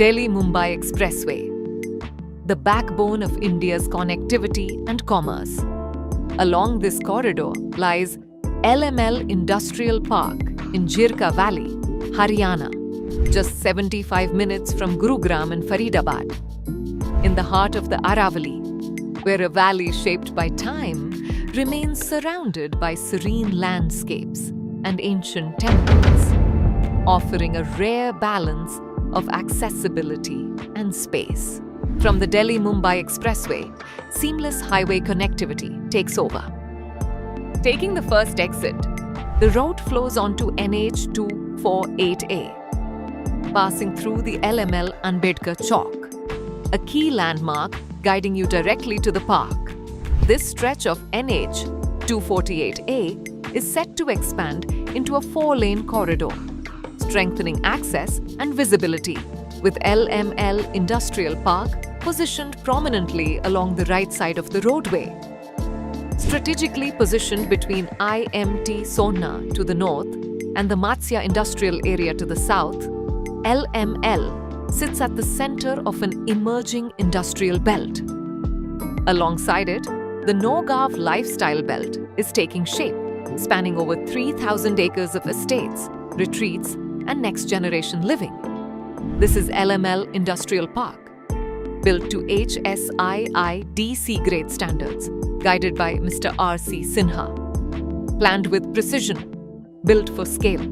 Delhi Mumbai Expressway, the backbone of India's connectivity and commerce. Along this corridor lies LML Industrial Park in Jhirka Valley, Haryana, just 75 minutes from Gurgaon and Faridabad. In the heart of the Aravalli, where a valley shaped by time remains surrounded by serene landscapes and ancient temples, offering a rare balance of accessibility and space. From the Delhi Mumbai Expressway, seamless highway connectivity takes over. Taking the first exit, the road flows onto NH 248A, passing through the LML Ambedkar Chowk, a key landmark guiding you directly to the park. This stretch of NH 248A is set to expand into a 4-lane corridor, strengthening access and visibility, with LML Industrial Park positioned prominently along the right side of the roadway. Strategically positioned between IMT Sohna to the north and the Matsya Industrial Area to the south, LML sits at the center of an emerging industrial belt. Alongside it, the Nogav lifestyle belt is taking shape, spanning over 3,000 acres of estates, retreats, and next-generation living. This is LML Industrial Park, built to HSIIDC grade standards, guided by Mr. R.C. Sinha. Planned with precision, built for scale.